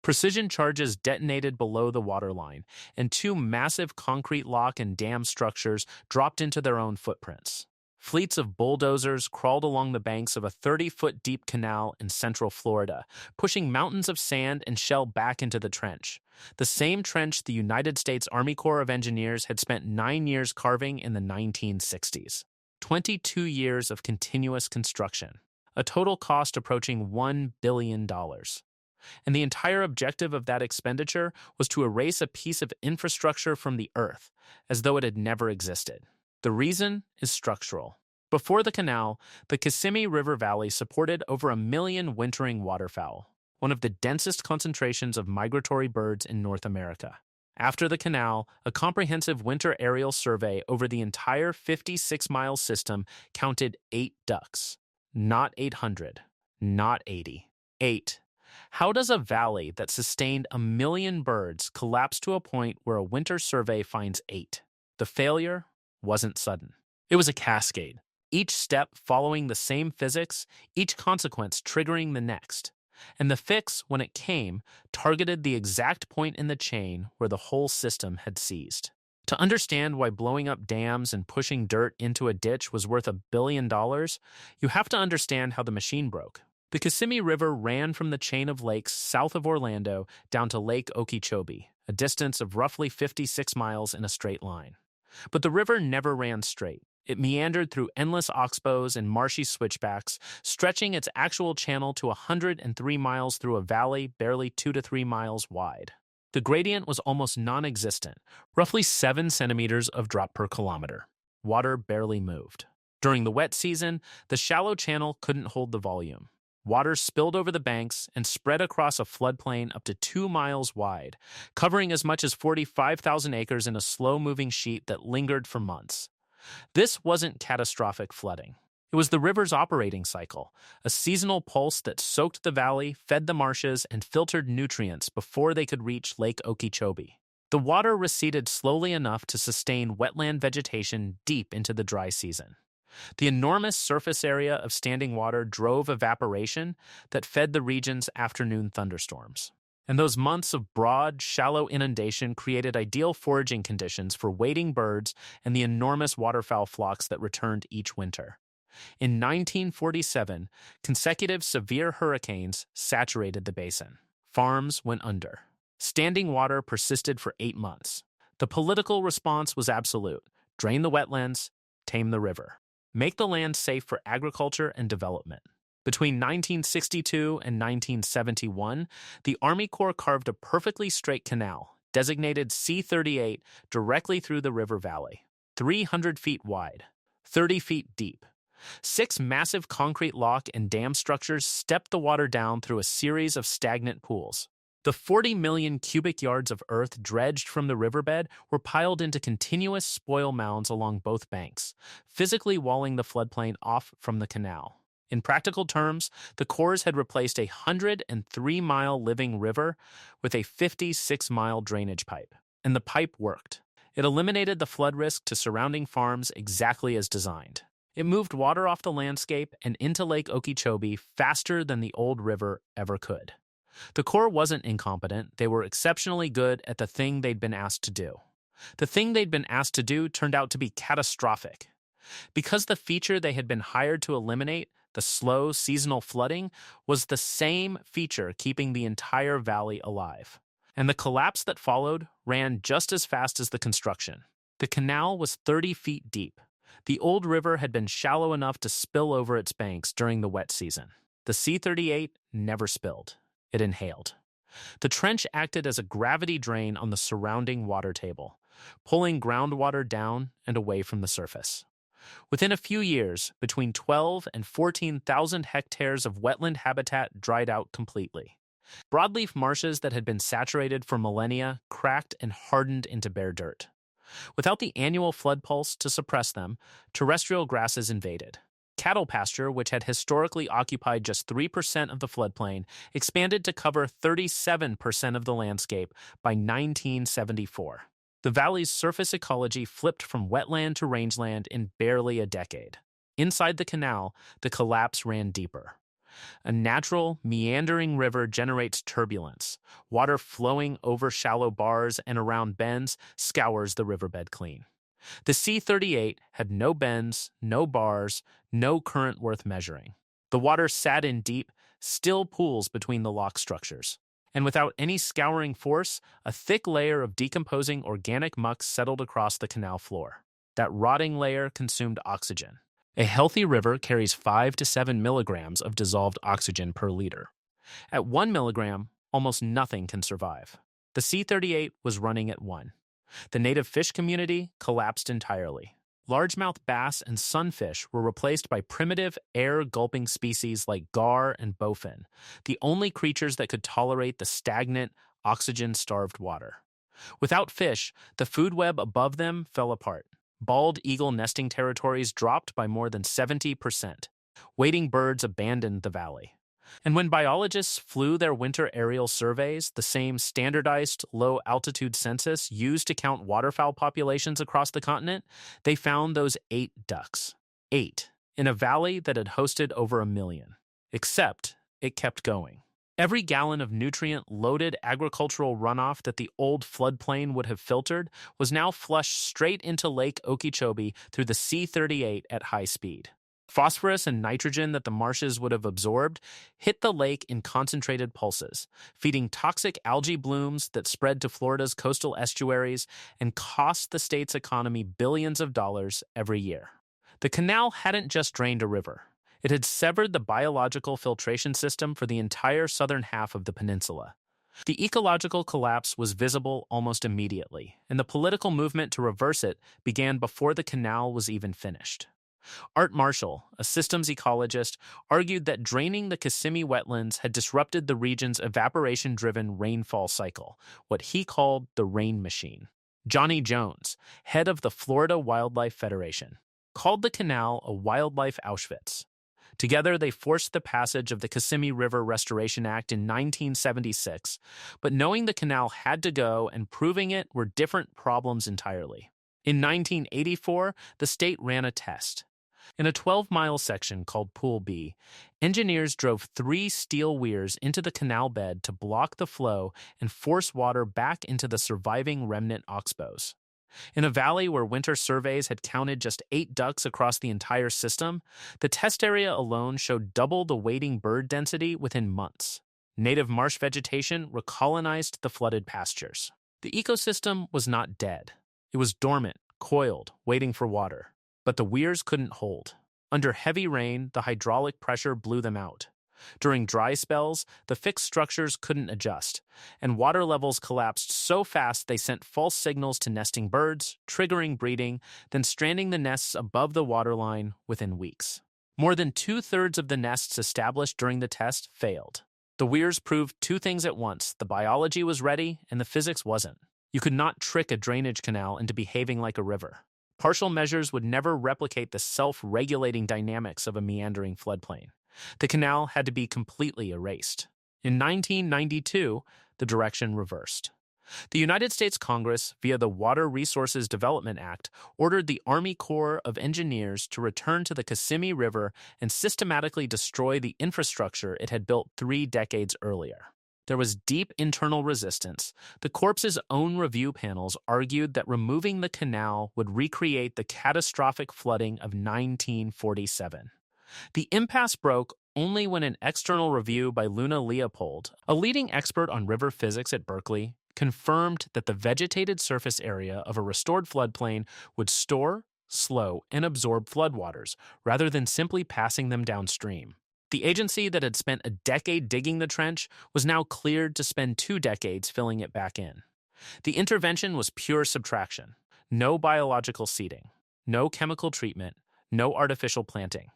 Precision charges detonated below the waterline, and two massive concrete lock and dam structures dropped into their own footprints. Fleets of bulldozers crawled along the banks of a 30-foot deep canal in central Florida, pushing mountains of sand and shell back into the trench. The same trench the United States Army Corps of Engineers had spent 9 years carving in the 1960s. 22 years of continuous construction, a total cost approaching $1 billion. And the entire objective of that expenditure was to erase a piece of infrastructure from the earth, as though it had never existed. The reason is structural. Before the canal, the Kissimmee River Valley supported over 1 million wintering waterfowl, one of the densest concentrations of migratory birds in North America. After the canal, a comprehensive winter aerial survey over the entire 56-mile system counted 8 ducks. Not 800, not 80. 8. How does a valley that sustained 1 million birds collapse to a point where a winter survey finds 8? The failure wasn't sudden. It was a cascade, each step following the same physics, each consequence triggering the next. And the fix, when it came, targeted the exact point in the chain where the whole system had seized. To understand why blowing up dams and pushing dirt into a ditch was worth $1 billion, you have to understand how the machine broke. The Kissimmee River ran from the chain of lakes south of Orlando down to Lake Okeechobee, a distance of roughly 56 miles in a straight line. But the river never ran straight. It meandered through endless oxbows and marshy switchbacks, stretching its actual channel to 103 miles through a valley barely 2 to 3 miles wide. The gradient was almost non-existent, roughly 7 centimeters of drop per kilometer. Water barely moved. During the wet season, the shallow channel couldn't hold the volume. Water spilled over the banks and spread across a floodplain up to 2 miles wide, covering as much as 45,000 acres in a slow-moving sheet that lingered for months. This wasn't catastrophic flooding. It was the river's operating cycle, a seasonal pulse that soaked the valley, fed the marshes, and filtered nutrients before they could reach Lake Okeechobee. The water receded slowly enough to sustain wetland vegetation deep into the dry season. The enormous surface area of standing water drove evaporation that fed the region's afternoon thunderstorms. And those months of broad, shallow inundation created ideal foraging conditions for wading birds and the enormous waterfowl flocks that returned each winter. In 1947, consecutive severe hurricanes saturated the basin. Farms went under. Standing water persisted for 8 months. The political response was absolute: drain the wetlands, tame the river. Make the land safe for agriculture and development. Between 1962 and 1971, the Army Corps carved a perfectly straight canal, designated C-38, directly through the river valley, 300 feet wide, 30 feet deep. 6 massive concrete lock and dam structures stepped the water down through a series of stagnant pools. The 40 million cubic yards of earth dredged from the riverbed were piled into continuous spoil mounds along both banks, physically walling the floodplain off from the canal. In practical terms, the Corps had replaced a 103-mile living river with a 56-mile drainage pipe. And the pipe worked. It eliminated the flood risk to surrounding farms exactly as designed. It moved water off the landscape and into Lake Okeechobee faster than the old river ever could. The Corps wasn't incompetent. They were exceptionally good at the thing they'd been asked to do. The thing they'd been asked to do turned out to be catastrophic. Because the feature they had been hired to eliminate, the slow seasonal flooding, was the same feature keeping the entire valley alive. And the collapse that followed ran just as fast as the construction. The canal was 30 feet deep. The old river had been shallow enough to spill over its banks during the wet season. The C-38 never spilled. It inhaled. The trench acted as a gravity drain on the surrounding water table, pulling groundwater down and away from the surface. Within a few years, between 12 and 14,000 hectares of wetland habitat dried out completely. Broadleaf marshes that had been saturated for millennia cracked and hardened into bare dirt. Without the annual flood pulse to suppress them, terrestrial grasses invaded. Cattle pasture, which had historically occupied just 3% of the floodplain, expanded to cover 37% of the landscape by 1974. The valley's surface ecology flipped from wetland to rangeland in barely a decade. Inside the canal, the collapse ran deeper. A natural, meandering river generates turbulence. Water flowing over shallow bars and around bends scours the riverbed clean. The C-38 had no bends, no bars, no current worth measuring. The water sat in deep, still pools between the lock structures. And without any scouring force, a thick layer of decomposing organic muck settled across the canal floor. That rotting layer consumed oxygen. A healthy river carries 5 to 7 milligrams of dissolved oxygen per liter. At 1 milligram, almost nothing can survive. The C-38 was running at 1. The native fish community collapsed entirely. Largemouth bass and sunfish were replaced by primitive, air-gulping species like gar and bowfin, the only creatures that could tolerate the stagnant, oxygen-starved water. Without fish, the food web above them fell apart. Bald eagle nesting territories dropped by more than 70%. Wading birds abandoned the valley. And when biologists flew their winter aerial surveys, the same standardized low-altitude census used to count waterfowl populations across the continent, they found those 8 ducks. 8, in a valley that had hosted over 1 million. Except, it kept going. Every gallon of nutrient-loaded agricultural runoff that the old floodplain would have filtered was now flushed straight into Lake Okeechobee through the C-38 at high speed. Phosphorus and nitrogen that the marshes would have absorbed hit the lake in concentrated pulses, feeding toxic algae blooms that spread to Florida's coastal estuaries and cost the state's economy billions of dollars every year. The canal hadn't just drained a river. It had severed the biological filtration system for the entire southern half of the peninsula. The ecological collapse was visible almost immediately, and the political movement to reverse it began before the canal was even finished. Art Marshall, a systems ecologist, argued that draining the Kissimmee wetlands had disrupted the region's evaporation-driven rainfall cycle, what he called the rain machine. Johnny Jones, head of the Florida Wildlife Federation, called the canal a wildlife Auschwitz. Together, they forced the passage of the Kissimmee River Restoration Act in 1976, but knowing the canal had to go and proving it were different problems entirely. In 1984, the state ran a test. In a 12-mile section called Pool B, engineers drove 3 steel weirs into the canal bed to block the flow and force water back into the surviving remnant oxbows. In a valley where winter surveys had counted just 8 ducks across the entire system, the test area alone showed double the wading bird density within months. Native marsh vegetation recolonized the flooded pastures. The ecosystem was not dead. It was dormant, coiled, waiting for water. But the weirs couldn't hold. Under heavy rain, the hydraulic pressure blew them out. During dry spells, the fixed structures couldn't adjust, and water levels collapsed so fast they sent false signals to nesting birds, triggering breeding, then stranding the nests above the waterline within weeks. More than 2/3 of the nests established during the test failed. The weirs proved 2 things at once: the biology was ready and the physics wasn't. You could not trick a drainage canal into behaving like a river. Partial measures would never replicate the self-regulating dynamics of a meandering floodplain. The canal had to be completely erased. In 1992, the direction reversed. The United States Congress, via the Water Resources Development Act, ordered the Army Corps of Engineers to return to the Kissimmee River and systematically destroy the infrastructure it had built 3 decades earlier. There was deep internal resistance. The Corps' own review panels argued that removing the canal would recreate the catastrophic flooding of 1947. The impasse broke only when an external review by Luna Leopold, a leading expert on river physics at Berkeley, confirmed that the vegetated surface area of a restored floodplain would store, slow, and absorb floodwaters, rather than simply passing them downstream. The agency that had spent a decade digging the trench was now cleared to spend 2 decades filling it back in. The intervention was pure subtraction. No biological seeding, no chemical treatment, no artificial planting.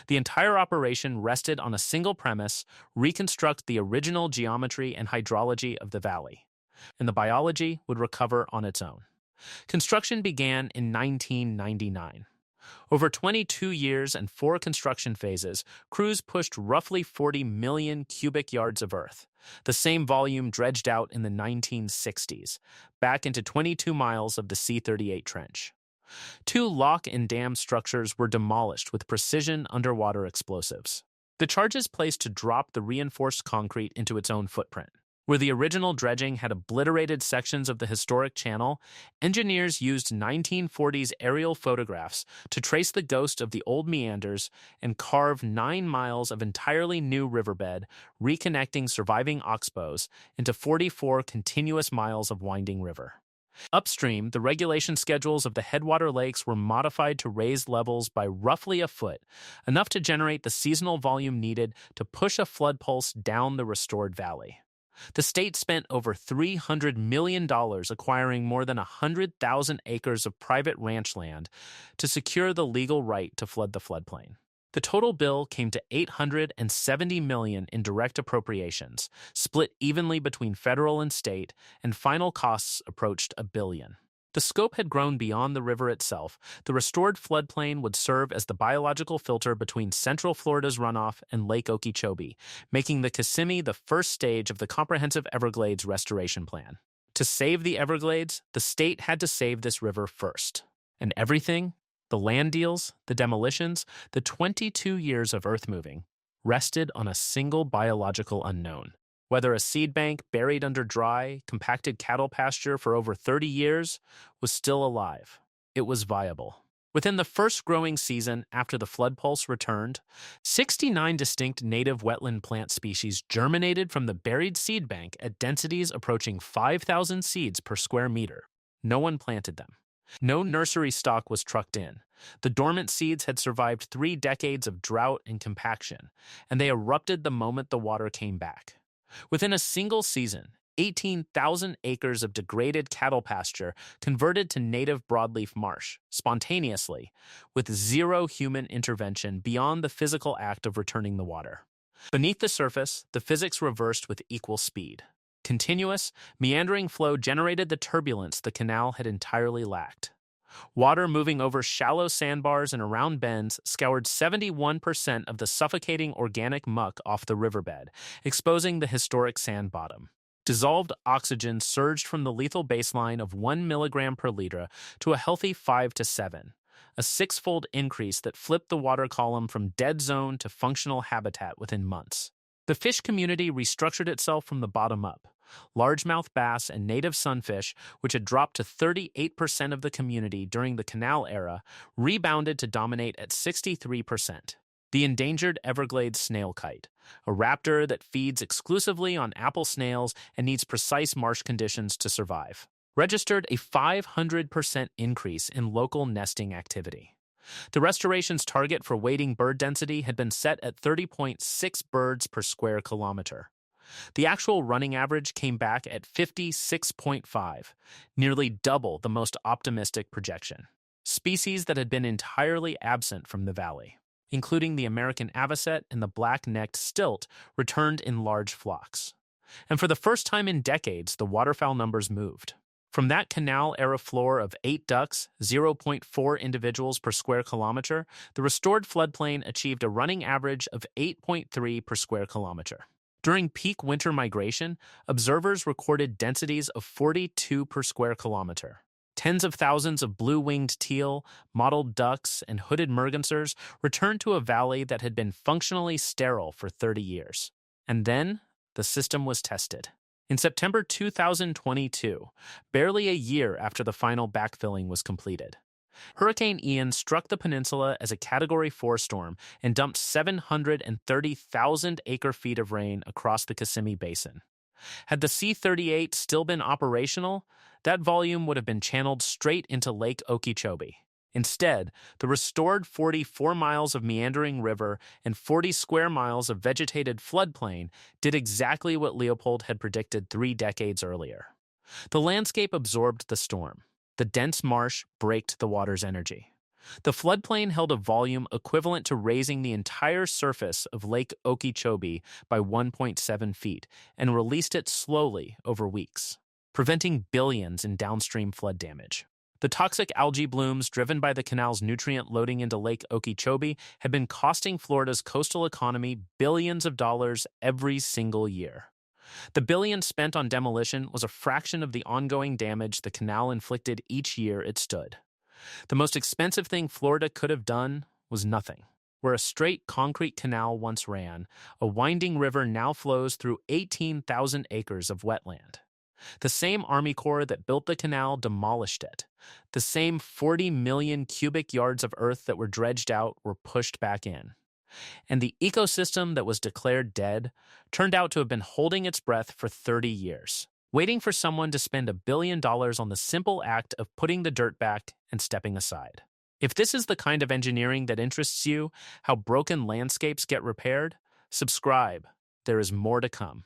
The entire operation rested on a single premise: reconstruct the original geometry and hydrology of the valley, and the biology would recover on its own. Construction began in 1999. Over 22 years and 4 construction phases, crews pushed roughly 40 million cubic yards of earth, the same volume dredged out in the 1960s, back into 22 miles of the C-38 trench. 2 lock and dam structures were demolished with precision underwater explosives. The charge is placed to drop the reinforced concrete into its own footprint. Where the original dredging had obliterated sections of the historic channel, engineers used 1940s aerial photographs to trace the ghost of the old meanders and carve 9 miles of entirely new riverbed, reconnecting surviving oxbows into 44 continuous miles of winding river. Upstream, the regulation schedules of the headwater lakes were modified to raise levels by roughly a foot, enough to generate the seasonal volume needed to push a flood pulse down the restored valley. The state spent over $300 million acquiring more than 100,000 acres of private ranch land to secure the legal right to flood the floodplain. The total bill came to $870 million in direct appropriations, split evenly between federal and state, and final costs approached $1 billion. The scope had grown beyond the river itself. The restored floodplain would serve as the biological filter between Central Florida's runoff and Lake Okeechobee, making the Kissimmee the first stage of the comprehensive Everglades restoration plan. To save the Everglades, the state had to save this river first. And everything, the land deals, the demolitions, the 22 years of earth moving, rested on a single biological unknown. Whether a seed bank buried under dry, compacted cattle pasture for over 30 years was still alive. It was viable. Within the first growing season after the flood pulse returned, 69 distinct native wetland plant species germinated from the buried seed bank at densities approaching 5,000 seeds per square meter. No one planted them. No nursery stock was trucked in. The dormant seeds had survived 3 decades of drought and compaction, and they erupted the moment the water came back. Within a single season, 18,000 acres of degraded cattle pasture converted to native broadleaf marsh, spontaneously, with zero human intervention beyond the physical act of returning the water. Beneath the surface, the physics reversed with equal speed. Continuous, meandering flow generated the turbulence the canal had entirely lacked. Water moving over shallow sandbars and around bends scoured 71% of the suffocating organic muck off the riverbed, exposing the historic sand bottom. Dissolved oxygen surged from the lethal baseline of 1 milligram per liter to a healthy 5 to 7, a 6-fold increase that flipped the water column from dead zone to functional habitat within months. The fish community restructured itself from the bottom up. Largemouth bass and native sunfish, which had dropped to 38% of the community during the Canal era, rebounded to dominate at 63%. The endangered Everglades snailkite, a raptor that feeds exclusively on apple snails and needs precise marsh conditions to survive, registered a 500% increase in local nesting activity. The restoration's target for wading bird density had been set at 30.6 birds per square kilometer. The actual running average came back at 56.5, nearly double the most optimistic projection. Species that had been entirely absent from the valley, including the American avocet and the black-necked stilt, returned in large flocks. And for the first time in decades, the waterfowl numbers moved. From that canal-era floor of 8 ducks, 0.4 individuals per square kilometer, the restored floodplain achieved a running average of 8.3 per square kilometer. During peak winter migration, observers recorded densities of 42 per square kilometer. Tens of thousands of blue-winged teal, mottled ducks, and hooded mergansers returned to a valley that had been functionally sterile for 30 years. And then, the system was tested. In September 2022, barely a year after the final backfilling was completed, Hurricane Ian struck the peninsula as a Category 4 storm and dumped 730,000 acre-feet of rain across the Kissimmee Basin. Had the C-38 still been operational, that volume would have been channeled straight into Lake Okeechobee. Instead, the restored 44 miles of meandering river and 40 square miles of vegetated floodplain did exactly what Leopold had predicted 3 decades earlier. The landscape absorbed the storm. The dense marsh braked the water's energy. The floodplain held a volume equivalent to raising the entire surface of Lake Okeechobee by 1.7 feet and released it slowly over weeks, preventing billions in downstream flood damage. The toxic algae blooms driven by the canal's nutrient loading into Lake Okeechobee had been costing Florida's coastal economy billions of dollars every single year. The billion spent on demolition was a fraction of the ongoing damage the canal inflicted each year it stood. The most expensive thing Florida could have done was nothing. Where a straight concrete canal once ran, a winding river now flows through 18,000 acres of wetland. The same Army Corps that built the canal demolished it. The same 40 million cubic yards of earth that were dredged out were pushed back in. And the ecosystem that was declared dead turned out to have been holding its breath for 30 years, waiting for someone to spend $1 billion on the simple act of putting the dirt back and stepping aside. If this is the kind of engineering that interests you, how broken landscapes get repaired, subscribe. There is more to come.